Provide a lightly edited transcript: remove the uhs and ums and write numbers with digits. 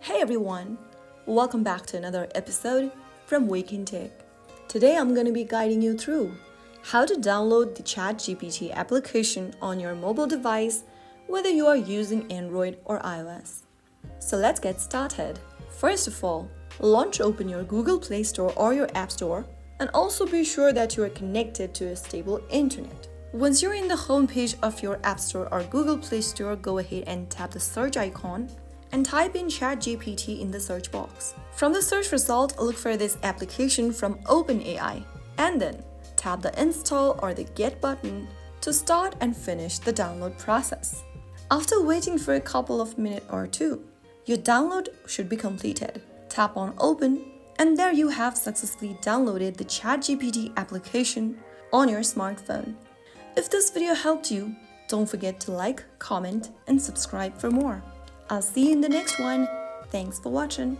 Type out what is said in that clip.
Hey everyone, welcome back to another episode from Wake&Tech. Today I'm going to be guiding you through how to download the ChatGPT application on your mobile device, whether you are using Android or iOS. So let's get started. First of all, open your Google Play Store or your App Store, and also be sure that you are connected to a stable internet. Once you're in the home page of your App Store or Google Play Store, go ahead and tap the search icon and type in ChatGPT in the search box. From the search result, look for this application from OpenAI, and then tap the install or the get button to start and finish the download process. After waiting for a couple of minutes or two, your download should be completed. Tap on open, and there you have successfully downloaded the ChatGPT application on your smartphone. If this video helped you, don't forget to like, comment, and subscribe for more. I'll see you in the next one. Thanks for watching.